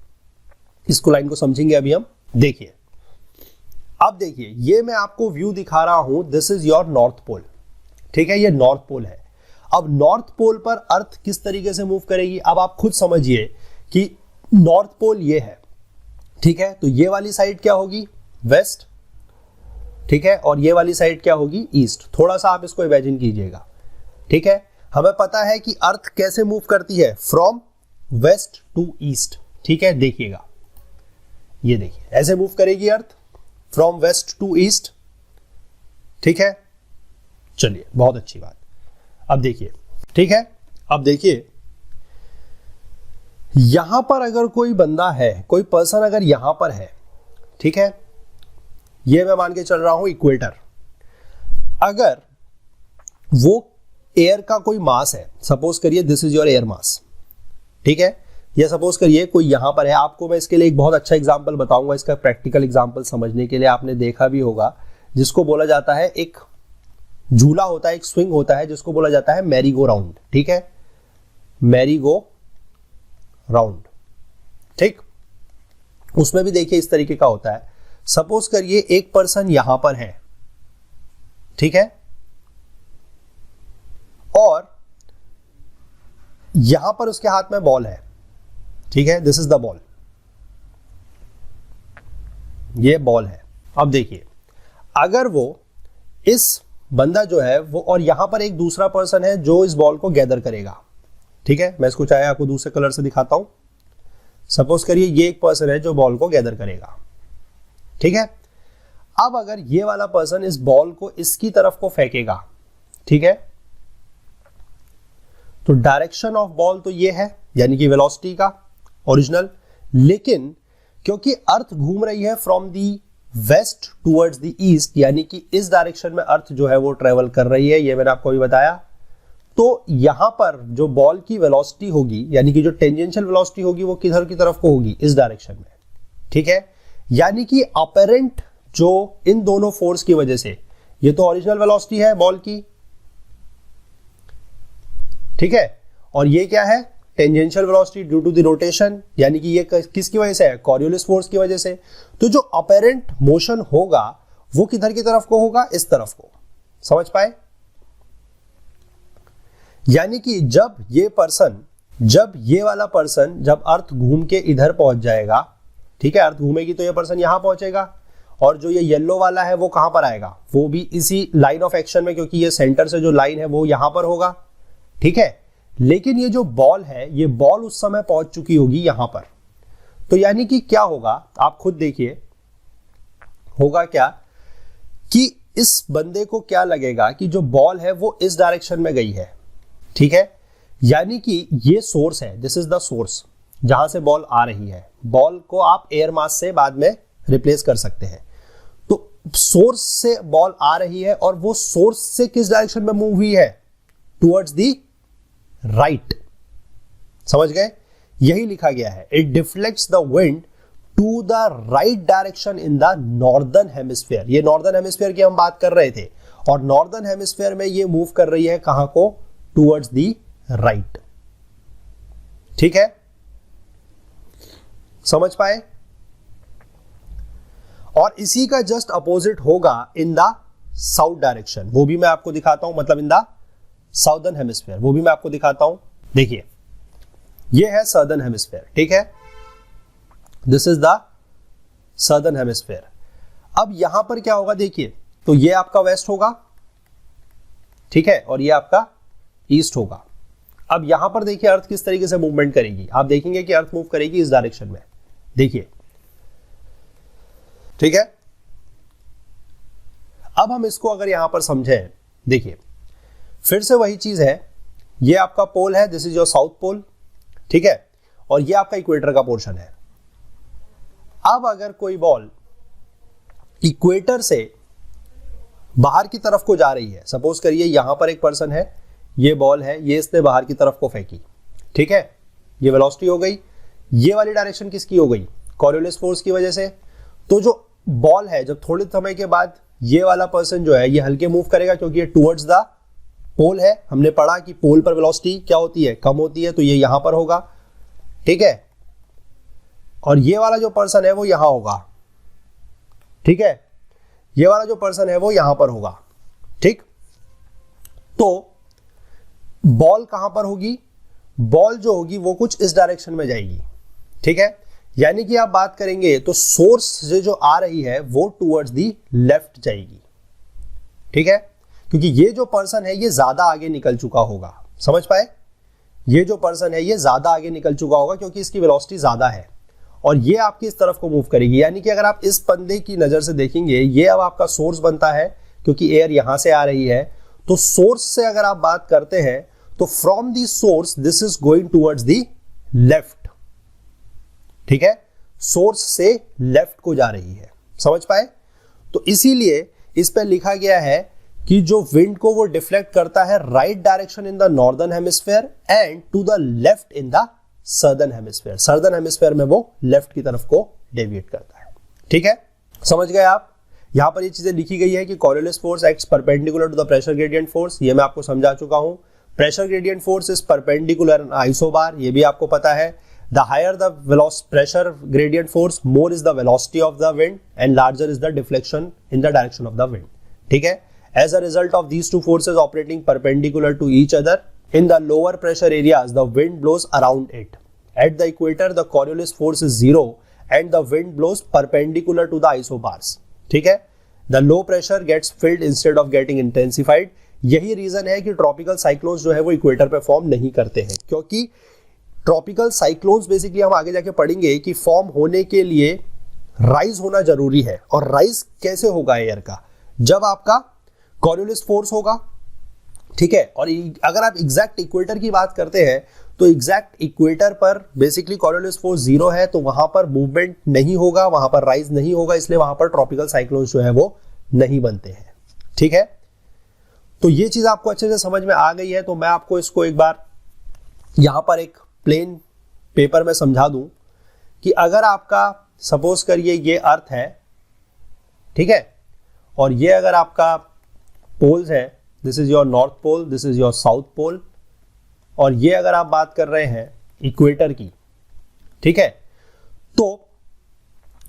इसको लाइन को समझेंगे अभी हम। देखिए, अब देखिए, ये मैं आपको व्यू दिखा रहा हूं, this is your North Pole. ठीक है, ये नॉर्थ पोल है। अब नॉर्थ पोल पर अर्थ किस तरीके से मूव करेगी, अब आप खुद समझिए कि नॉर्थ पोल ये है। ठीक है, तो ये वाली साइड क्या होगी, वेस्ट। ठीक है, और ये वाली साइड क्या होगी, ईस्ट। थोड़ा सा आप इसको इमेजिन कीजिएगा। ठीक है, हमें पता है कि अर्थ कैसे मूव करती है, फ्रॉम वेस्ट टू ईस्ट। ठीक है, देखिएगा, ये देखिए ऐसे मूव करेगी Earth from west to east. ठीक है, चलिए बहुत अच्छी बात। अब देखिए, ठीक है, अब देखिए यहां पर अगर कोई बंदा है, कोई पर्सन अगर यहां पर है, ठीक है, ये मैं मान के चल रहा हूं इक्वेटर, अगर वो एयर का कोई मास है, सपोज करिए this is your air mass. ठीक है, या सपोज करिए कोई यहां पर है। आपको मैं इसके लिए एक बहुत अच्छा एग्जांपल बताऊंगा, इसका प्रैक्टिकल एग्जांपल समझने के लिए। आपने देखा भी होगा, जिसको बोला जाता है, एक झूला होता है, एक स्विंग होता है, जिसको बोला जाता है मैरी गो राउंड। ठीक है, मैरी गो राउंड। ठीक, उसमें भी देखिए इस तरीके का होता है। सपोज करिए एक पर्सन यहां पर है, ठीक है, और यहां पर उसके हाथ में बॉल है। ठीक है, दिस इज द बॉल, ये बॉल है। अब देखिए, अगर वो इस बंदा जो है वो, और यहां पर एक दूसरा पर्सन है जो इस बॉल को गैदर करेगा। ठीक है, मैं इसको चाहे आपको दूसरे कलर से दिखाता हूं। सपोज करिए ये एक पर्सन है जो बॉल को गैदर करेगा। ठीक है, अब अगर ये वाला पर्सन इस बॉल को इसकी तरफ को फेंकेगा, ठीक है, तो डायरेक्शन ऑफ बॉल तो ये है, यानी कि वेलोसिटी का ओरिजिनल, लेकिन क्योंकि अर्थ घूम रही है from the west towards the east, यानी कि इस डायरेक्शन में अर्थ जो है वो ट्रेवल कर रही है, ये मैंने आपको अभी बताया। तो यहां पर जो बॉल की वेलोसिटी होगी, यानी कि जो टेंजेंशियल वेलोसिटी होगी, वो किधर की तरफ को होगी, इस डायरेक्शन में। ठीक है, यानी कि अपेरेंट जो इन दोनों फोर्स की वजह से, ये तो ओरिजिनल वेलोसिटी है बॉल की, ठीक है, और ये क्या है, tangential velocity due to the rotation, यानी कि ये किसकी वजह से है, कॉरियोलिस फोर्स की वजह से। तो जो अपेरेंट मोशन होगा वो किधर की तरफ को होगा, इस तरफ को। समझ पाए? यानी कि जब ये वाला पर्सन, जब अर्थ घूम के इधर पहुंच जाएगा, ठीक है, अर्थ घूमेगी तो ये पर्सन यहां पहुंचेगा, और जो ये येलो वाला है वो कहां पर आएगा, वो भी इसी लाइन ऑफ एक्शन में, क्योंकि ये सेंटर से जो लाइन है वो यहां पर होगा। ठीक है, लेकिन ये जो बॉल है, ये बॉल उस समय पहुंच चुकी होगी यहां पर। तो यानी कि क्या होगा, आप खुद देखिए, होगा क्या कि इस बंदे को क्या लगेगा कि जो बॉल है वो इस डायरेक्शन में गई है। ठीक है, यानी कि ये सोर्स है, दिस इज द सोर्स जहां से बॉल आ रही है। बॉल को आप एयर मास से बाद में रिप्लेस कर सकते हैं। तो सोर्स से बॉल आ रही है, और वो सोर्स से किस डायरेक्शन में मूव हुई है, टुवर्ड्स दी राइट। समझ गए? यही लिखा गया है, it deflects the wind to the right direction in the northern hemisphere. ये नॉर्दर्न हेमिस्फीयर की हम बात कर रहे थे, और नॉर्दर्न हेमिस्फीयर में ये मूव कर रही है कहां को, टुवर्ड्स द राइट। ठीक है, समझ पाए? और इसी का जस्ट अपोजिट होगा इन द साउथ डायरेक्शन, वो भी मैं आपको दिखाता हूं, मतलब इन द साउदर्न हेमिस्फीयर, वो भी मैं आपको दिखाता हूं। देखिए, ये है सदर्न हेमिस्फीयर, ठीक है, this is the southern hemisphere. अब यहां पर क्या होगा, देखिए, तो ये आपका वेस्ट होगा, ठीक है, और ये आपका ईस्ट होगा। अब यहां पर देखिए अर्थ किस तरीके से मूवमेंट करेगी, आप देखेंगे कि अर्थ मूव करेगी इस डायरेक्शन में, देखिए, ठीक है। अब हम इसको अगर यहां पर समझें, देखिए फिर से वही चीज है, ये आपका पोल है, this is your South Pole, ठीक है, और ये आपका इक्वेटर का पोर्शन है। अब अगर कोई बॉल इक्वेटर से बाहर की तरफ को जा रही है, सपोज करिए यहां पर एक पर्सन है, ये बॉल है, ये इसने बाहर की तरफ को फेंकी, ठीक है, ये वेलोसिटी हो गई, ये वाली डायरेक्शन किसकी हो गई, कॉरियोलिस फोर्स की वजह से। तो जो बॉल है, जब थोड़े समय के बाद ये वाला पर्सन जो है ये हल्के मूव करेगा, क्योंकि ये टुवर्ड्स द पोल है, हमने पढ़ा कि पोल पर वेलोसिटी क्या होती है, कम होती है, तो ये यहां पर होगा, ठीक है, और ये वाला जो पर्सन है वो यहां होगा, ठीक है, ये वाला जो पर्सन है वो यहां पर होगा, ठीक। तो बॉल कहां पर होगी, बॉल जो होगी वो कुछ इस डायरेक्शन में जाएगी, ठीक है, यानी कि आप बात करेंगे तो सोर्स से जो आ रही है वो टुवर्ड्स दी लेफ्ट जाएगी, ठीक है, क्योंकि ये जो पर्सन है ये ज्यादा आगे निकल चुका होगा, समझ पाए, ये जो पर्सन है ये ज्यादा आगे निकल चुका होगा क्योंकि इसकी वेलोसिटी ज्यादा है, और ये आपकी इस तरफ को मूव करेगी। यानी कि अगर आप इस पंदे की नजर से देखेंगे, ये अब आपका सोर्स बनता है, क्योंकि एयर यहां से आ रही है, तो सोर्स से अगर आप बात करते हैं तो from the source this is going towards the left, ठीक है, सोर्स से लेफ्ट को जा रही है, समझ पाए। तो इसीलिए इस पर लिखा गया है कि जो विंड को वो डिफ्लेक्ट करता है right direction in the northern hemisphere and to the left in the southern hemisphere, southern hemisphere में वो लेफ्ट की तरफ को डेविएट करता है, ठीक है, समझ गए आप। यहां पर ये चीजें लिखी गई है कि Coriolis force acts perpendicular to the pressure gradient force, ये मैं आपको समझा चुका हूं। Pressure gradient force is perpendicular and isobar, ये भी आपको पता है। The higher the pressure gradient force, more is the velocity of the wind and larger is the deflection in the direction of the wind, ठीक है। As a result of these two forces operating perpendicular to each other, in the lower pressure areas, the wind blows around it. At the equator, the Coriolis force is zero and the wind blows perpendicular to the isobars. ठीक है? The low pressure gets filled instead of getting intensified. यही reason है कि tropical cyclones जो है वो equator पे form नहीं करते हैं, क्योंकि ट्रॉपिकल साइक्लोन्स बेसिकली हम आगे जाके पढ़ेंगे कि फॉर्म होने के लिए राइज होना जरूरी है। और राइज कैसे होगा एयर का, जब आपका कॉरियोलिस फोर्स होगा, ठीक है। और अगर आप एग्जैक्ट इक्वेटर की बात करते हैं तो एग्जैक्ट इक्वेटर पर बेसिकली कॉरियोलिस फोर्स जीरो है, तो वहां पर मूवमेंट नहीं होगा, वहां पर राइज नहीं होगा, इसलिए वहां पर ट्रॉपिकल साइक्लोन्स जो है वो नहीं बनते हैं, ठीक है। तो ये चीज आपको अच्छे से समझ में आ गई है, तो मैं आपको इसको एक बार यहां पर एक प्लेन पेपर में समझा दूं कि अगर आपका सपोज करिए ये अर्थ है, ठीक है, और ये अगर आपका पोल्स है, this is your North Pole, this is your South Pole, और ये अगर आप बात कर रहे हैं इक्वेटर की, ठीक है, तो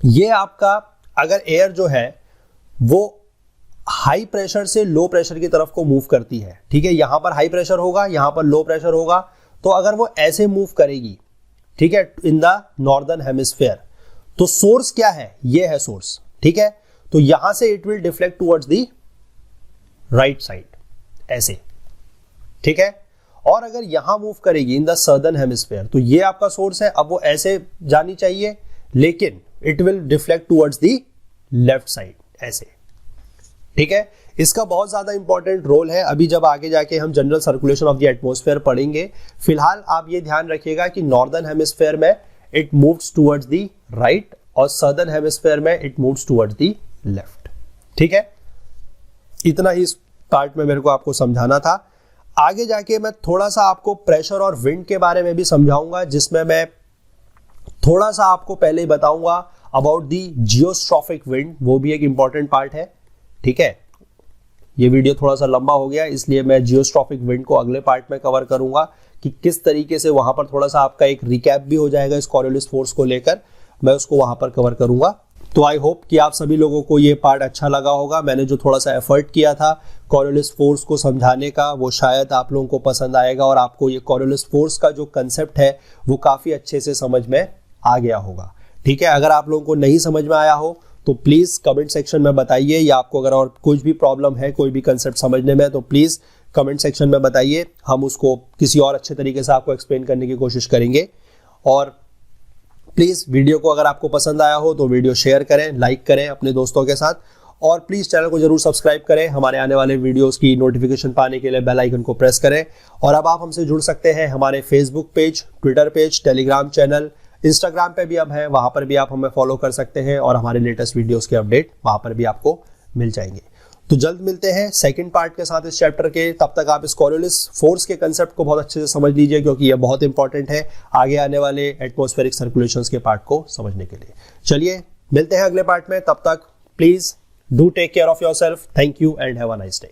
ये आपका अगर एयर जो है वो हाई प्रेशर से लो प्रेशर की तरफ को मूव करती है, ठीक है, यहां पर हाई प्रेशर होगा, यहां पर लो प्रेशर होगा, तो अगर वो ऐसे मूव करेगी, ठीक है, इन द नॉर्दर्न हेमिस्फीयर, तो सोर्स क्या है, ये है सोर्स, ठीक है, तो यहां से it will deflect towards the right side, ऐसे, ठीक है। और अगर यहां मूव करेगी इन द सर्दर्न हेमिस्फीयर, तो ये आपका सोर्स है, अब वो ऐसे जानी चाहिए, लेकिन it will deflect towards the left side, ऐसे, ठीक है। इसका बहुत ज्यादा इंपॉर्टेंट रोल है, अभी जब आगे जाके हम general circulation of the atmosphere पढ़ेंगे। फिलहाल आप ये ध्यान रखिएगा कि नॉर्दर्न हेमिस्फीयर में it moves towards the right और सर्दर्न हेमिस्फीयर में it moves towards the left, ठीक है। इतना ही इस पार्ट में मेरे को आपको समझाना था। आगे जाके मैं थोड़ा सा आपको प्रेशर और विंड के बारे में भी समझाऊंगा, जिसमें मैं थोड़ा सा आपको पहले ही बताऊंगा अबाउट दी जियोस्ट्रॉफिक विंड, वो भी एक इंपॉर्टेंट पार्ट है, ठीक है। ये वीडियो थोड़ा सा लंबा हो गया, इसलिए मैं जियोस्ट्रॉफिक विंड को अगले पार्ट में कवर करूंगा कि किस तरीके से वहां पर थोड़ा सा आपका एक रिकैप भी हो जाएगा इस कॉरियोलिस फोर्स को लेकर, मैं उसको वहां पर कवर करूंगा। तो आई होप कि आप सभी लोगों को ये पार्ट अच्छा लगा होगा। मैंने जो थोड़ा सा एफर्ट किया था कॉरियोलिस फोर्स को समझाने का, वो शायद आप लोगों को पसंद आएगा और आपको ये कॉरियोलिस फोर्स का जो कंसेप्ट है वो काफी अच्छे से समझ में आ गया होगा, ठीक है। अगर आप लोगों को नहीं समझ में आया हो तो प्लीज कमेंट सेक्शन में बताइए, या आपको अगर और कुछ भी प्रॉब्लम है कोई भी कंसेप्ट समझने में, तो प्लीज कमेंट सेक्शन में बताइए, हम उसको किसी और अच्छे तरीके से आपको एक्सप्लेन करने की कोशिश करेंगे। और प्लीज़ वीडियो को अगर आपको पसंद आया हो तो वीडियो शेयर करें, लाइक करें अपने दोस्तों के साथ, और प्लीज़ चैनल को जरूर सब्सक्राइब करें। हमारे आने वाले वीडियोस की नोटिफिकेशन पाने के लिए बेल आइकन को प्रेस करें। और अब आप हमसे जुड़ सकते हैं हमारे Facebook page, Twitter page, Telegram channel, Instagram पे भी अब है, वहाँ पर भी आप हमें फॉलो कर सकते हैं और हमारे लेटेस्ट वीडियोस के अपडेट वहाँ पर भी आपको मिल जाएंगे। तो जल्द मिलते हैं सेकंड पार्ट के साथ इस चैप्टर के। तब तक आप इस कॉरियोलिस फोर्स के कंसेप्ट को बहुत अच्छे से समझ लीजिए, क्योंकि ये बहुत इंपॉर्टेंट है आगे आने वाले एटमॉस्फेरिक सर्कुलेशंस के पार्ट को समझने के लिए। चलिए मिलते हैं अगले पार्ट में, तब तक please do take care of yourself. Thank you and have a nice day.